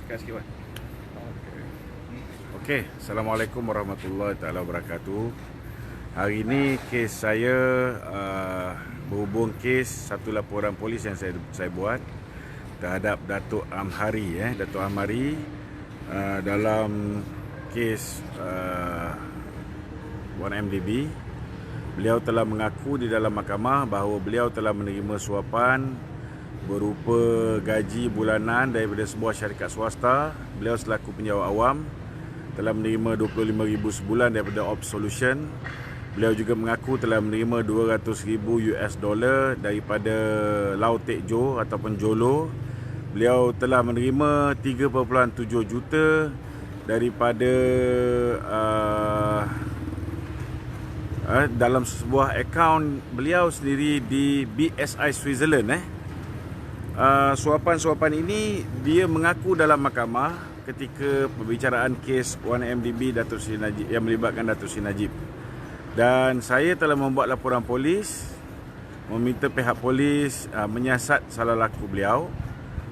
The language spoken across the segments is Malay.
Tekan sikit Wan. Okey, Assalamualaikum warahmatullahi taala wabarakatuh. Hari ini kes saya berhubung kes satu laporan polis yang saya buat terhadap Datuk Amhari Datuk Amhari dalam kes 1MDB. Beliau telah mengaku di dalam mahkamah bahawa beliau telah menerima suapan berupa gaji bulanan daripada sebuah syarikat swasta. Beliau selaku penjawat awam telah menerima 25,000 sebulan daripada Ops Solution. Beliau juga mengaku telah menerima 200,000 US dollar daripada Lau Tek Jo ataupun Jolo. Beliau telah menerima 3.7 juta daripada dalam sebuah akaun beliau sendiri di BSI Switzerland. Suapan-suapan ini dia mengaku dalam mahkamah ketika perbicaraan kes 1MDB Datuk Seri Najib yang melibatkan Datuk Seri Najib. Dan saya telah membuat laporan polis meminta pihak polis menyiasat salah laku beliau.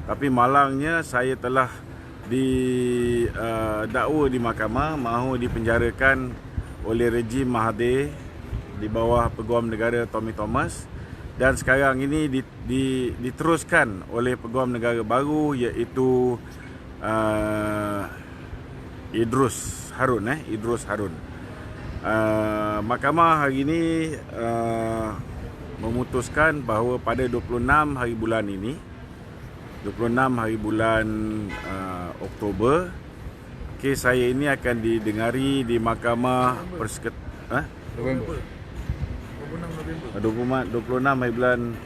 Tapi malangnya saya telah didakwa di mahkamah mahu dipenjarakan oleh rejim Mahathir di bawah Peguam Negara Tommy Thomas, dan sekarang ini diteruskan oleh Peguam Negara baru iaitu Idrus Harun. Mahkamah hari ini memutuskan bahawa pada 26 hari bulan ini, 26 hari bulan Oktober, kes saya ini akan didengari di Mahkamah November. 26 hari bulan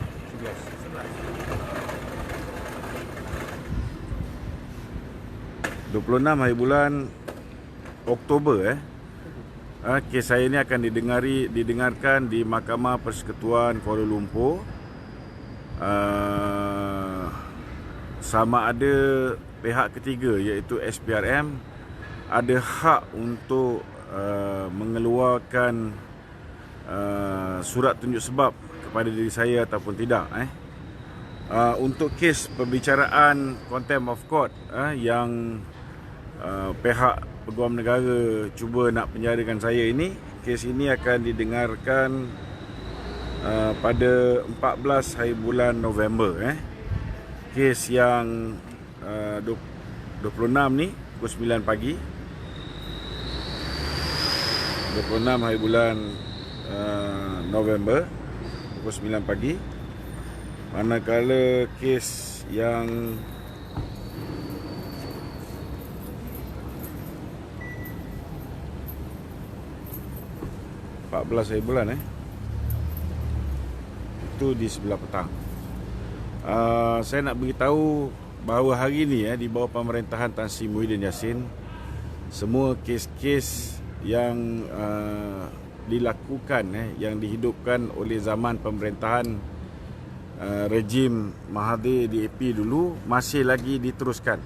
26 hari bulan Oktober. Kes saya ini akan didengarkan di Mahkamah Persekutuan Kuala Lumpur. Sama ada pihak ketiga iaitu SPRM ada hak untuk mengeluarkan surat tunjuk sebab kepada diri saya ataupun tidak. Untuk kes perbicaraan contempt of court yang pihak Peguam Negara cuba nak penjarakan saya ini, kes ini akan didengarkan pada 14 hari bulan November. Kes yang 26 ni pukul 9 pagi, 26 hari bulan November pukul 9 pagi. Manakala kes yang hari bulan itu di sebelah petang. Saya nak beritahu bahawa hari ini di bawah pemerintahan Tan Sri Muhyiddin Yassin, semua kes-kes yang dilakukan yang dihidupkan oleh zaman pemerintahan rejim Mahathir DAP dulu masih lagi diteruskan.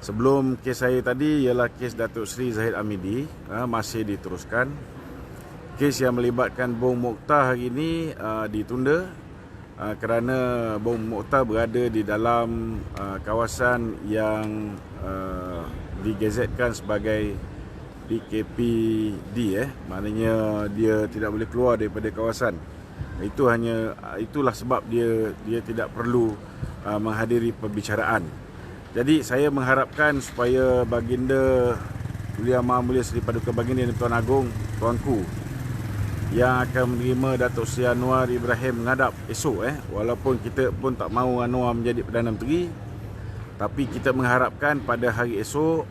Sebelum kes saya tadi ialah kes Datuk Seri Zahid Hamidi, masih diteruskan. Kes yang melibatkan Bom Mokhtar hari ini ditunda kerana Bom Mokhtar berada di dalam kawasan yang digazetkan sebagai DKPD. Maknanya dia tidak boleh keluar daripada kawasan. Itulah sebab dia tidak perlu menghadiri perbicaraan. Jadi saya mengharapkan supaya Baginda Yang Maha Mulia Seri Paduka Baginda Tuan Agong Tuanku yang akan menerima Datuk Seri Anwar Ibrahim menghadap esok, walaupun kita pun tak mahu Anwar menjadi Perdana Menteri, tapi kita mengharapkan pada hari esok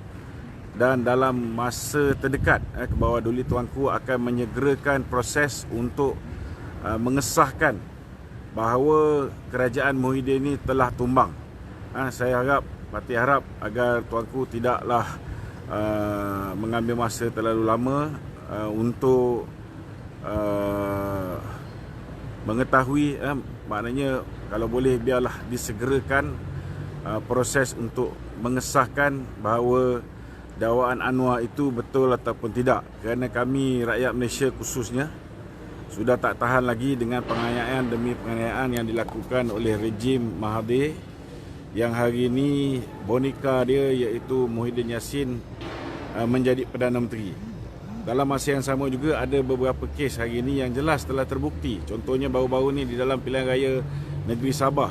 dan dalam masa terdekat ke bawah Duli Tuanku akan menyegerakan proses untuk mengesahkan bahawa kerajaan Muhyiddin ini telah tumbang. Saya harap agar Tuanku tidaklah mengambil masa terlalu lama untuk mengetahui, maknanya kalau boleh biarlah disegerakan proses untuk mengesahkan bahawa dakwaan Anwar itu betul ataupun tidak. Kerana kami rakyat Malaysia khususnya sudah tak tahan lagi dengan penganiayaan demi penganiayaan yang dilakukan oleh rejim Mahathir yang hari ini boneka dia iaitu Muhyiddin Yassin menjadi Perdana Menteri. Dalam masa yang sama juga ada beberapa kes hari ini yang jelas telah terbukti. Contohnya baru-baru ni di dalam pilihan raya negeri Sabah,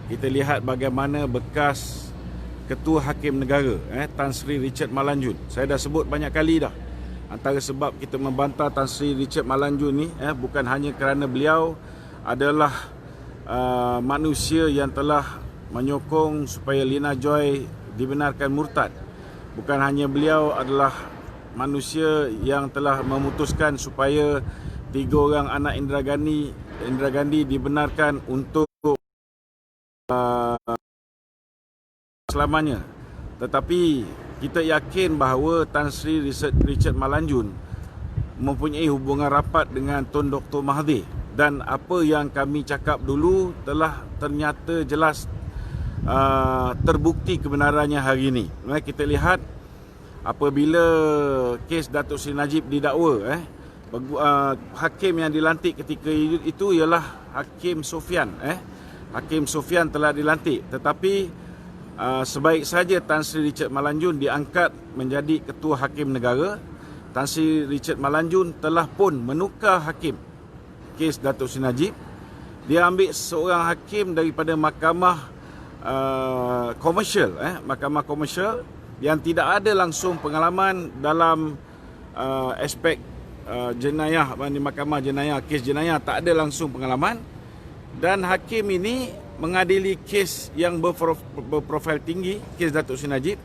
kita lihat bagaimana bekas Ketua Hakim Negara Tan Sri Richard Malanjun. Saya dah sebut banyak kali dah. Antara sebab kita membantah Tan Sri Richard Malanjun ni bukan hanya kerana beliau adalah manusia yang telah menyokong supaya Lina Joy dibenarkan murtad. Bukan hanya beliau adalah manusia yang telah memutuskan supaya 3 orang anak Indira Gandhi dibenarkan untuk selamanya. Tetapi kita yakin bahawa Tan Sri Richard Malanjun mempunyai hubungan rapat dengan Tun Dr. Mahathir, dan apa yang kami cakap dulu telah ternyata jelas terbukti kebenarannya hari ini. Kita lihat apabila kes Datuk Seri Najib didakwa, hakim yang dilantik ketika itu ialah Hakim Sophian. Hakim Sophian telah dilantik, tetapi sebaik saja Tan Sri Richard Malanjun diangkat menjadi Ketua Hakim Negara, Tan Sri Richard Malanjun telah pun menukar hakim kes Datuk Seri Najib. Dia ambil seorang hakim daripada mahkamah komersial, mahkamah komersial yang tidak ada langsung pengalaman dalam aspek jenayah, di mahkamah jenayah, kes jenayah tak ada langsung pengalaman, dan hakim ini mengadili kes yang berprofil tinggi, kes Datuk Seri Najib,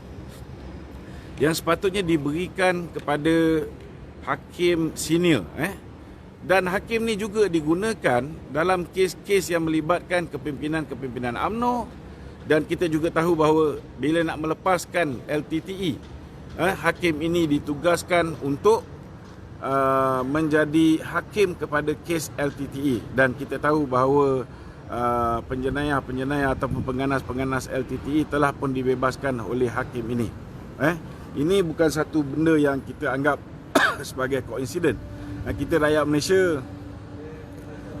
yang sepatutnya diberikan kepada hakim senior. Dan hakim ni juga digunakan dalam kes-kes yang melibatkan kepimpinan UMNO. Dan kita juga tahu bahawa bila nak melepaskan LTTE, hakim ini ditugaskan untuk menjadi hakim kepada kes LTTE. Dan kita tahu bahawa penjenayah ataupun pengganas LTTE telah pun dibebaskan oleh hakim ini. Ini bukan satu benda yang kita anggap sebagai koinsiden. Kita rakyat Malaysia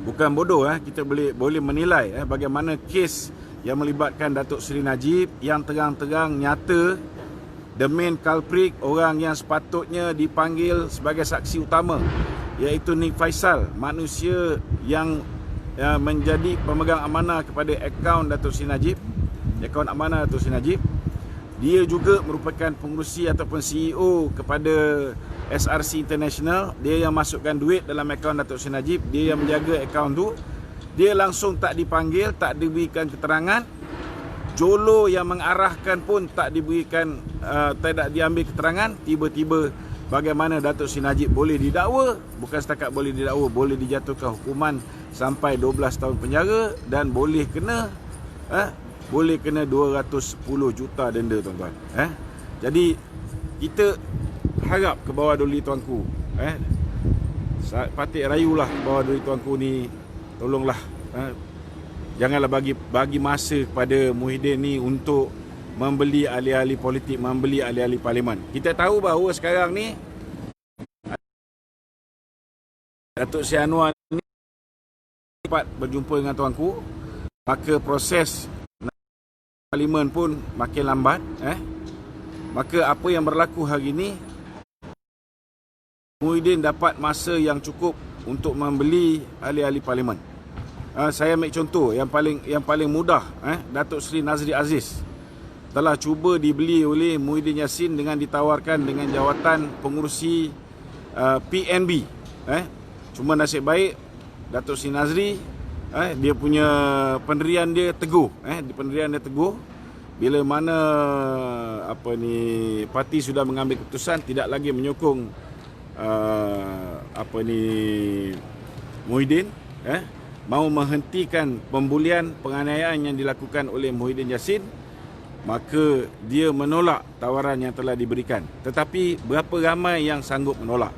bukan bodoh. Kita boleh menilai bagaimana kes yang melibatkan Datuk Seri Najib yang terang-terang nyata the main culprit, orang yang sepatutnya dipanggil sebagai saksi utama, iaitu Nik Faisal, manusia yang menjadi pemegang amanah kepada akaun Datuk Seri Najib, akaun amanah Datuk Seri Najib. Dia juga merupakan pengurusi ataupun CEO kepada SRC International. Dia yang masukkan duit dalam akaun Datuk Seri Najib, dia yang menjaga akaun tu. Dia langsung tak dipanggil, tak diberikan keterangan. Jolo yang mengarahkan pun tak diberikan, tidak diambil keterangan. Tiba-tiba bagaimana Datuk Seri Najib boleh didakwa? Bukan setakat boleh didakwa, boleh dijatuhkan hukuman sampai 12 tahun penjara dan boleh kena 210 juta denda, tuan-tuan. Jadi kita harap ke bawah doli tuanku, Patik rayulah ke bawah doli tuanku ni, tolonglah, janganlah bagi masa kepada Muhyiddin ni untuk membeli ahli-ahli politik, membeli ahli-ahli parlimen. Kita tahu bahawa sekarang ni Datuk Seri Anwar ni dapat berjumpa dengan tuanku, maka proses parlimen pun makin lambat. Maka apa yang berlaku hari ini, Muhyiddin dapat masa yang cukup untuk membeli ahli-ahli parlimen. Saya ambil contoh yang paling mudah. Datuk Seri Nazri Aziz telah cuba dibeli oleh Muhyiddin Yassin dengan ditawarkan dengan jawatan pengurusi PNB. Cuma nasib baik Datuk Seri Nazri, dia punya pendirian dia teguh. Pendirian dia teguh. Bila mana parti sudah mengambil keputusan tidak lagi menyokong Muhyiddin, mahu menghentikan pembulian, penganiayaan yang dilakukan oleh Muhyiddin Yassin, maka dia menolak tawaran yang telah diberikan. Tetapi berapa ramai yang sanggup menolak?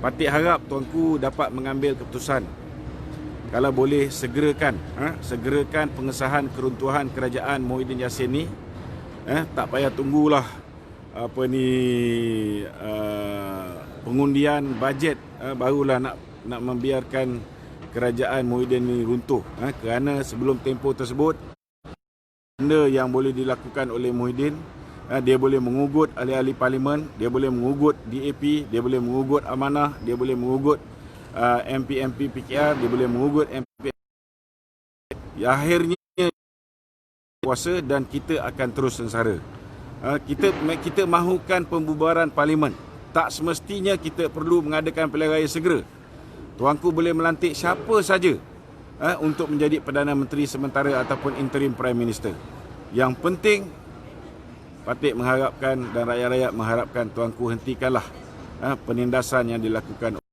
Patik harap tuanku dapat mengambil keputusan. Kalau boleh segerakan pengesahan keruntuhan kerajaan Muhyiddin Yassin ni. Tak payah tunggulah pengundian bajet barulah nak membiarkan kerajaan Muhyiddin ni runtuh. Kerana sebelum tempoh tersebut benda yang boleh dilakukan oleh Muhyiddin. Dia boleh mengugut ahli-ahli parlimen, dia boleh mengugut DAP, dia boleh mengugut Amanah, dia boleh mengugut MP PKR, dia boleh mengugut MP. Akhirnya kuasa dan kita akan terus sengsara. Kita mahukan pembubaran parlimen. Tak semestinya kita perlu mengadakan pilihan raya segera. Tuanku boleh melantik siapa saja untuk menjadi Perdana Menteri sementara ataupun interim Prime Minister. Yang penting Patik mengharapkan dan rakyat-rakyat mengharapkan tuanku hentikanlah penindasan yang dilakukan